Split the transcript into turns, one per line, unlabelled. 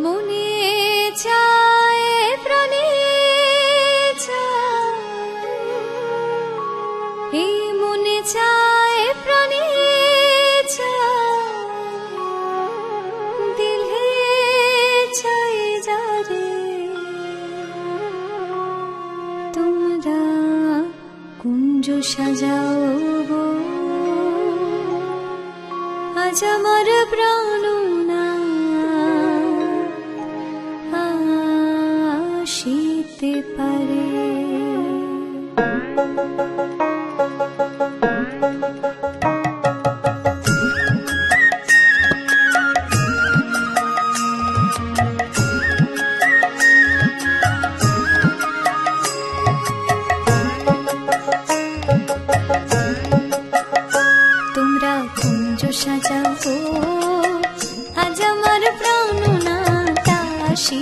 মনে চায় প্রাণে চায়, এই মনে চায় প্রাণে চায়, দিলে চাই যারে তোমরা কুঞ্জ সাজাও গো, আজ আমার প্রাণ আসিতে পারে। তোমরা কুঞ্জ সাজাও, আজ আমার প্রাণ আসি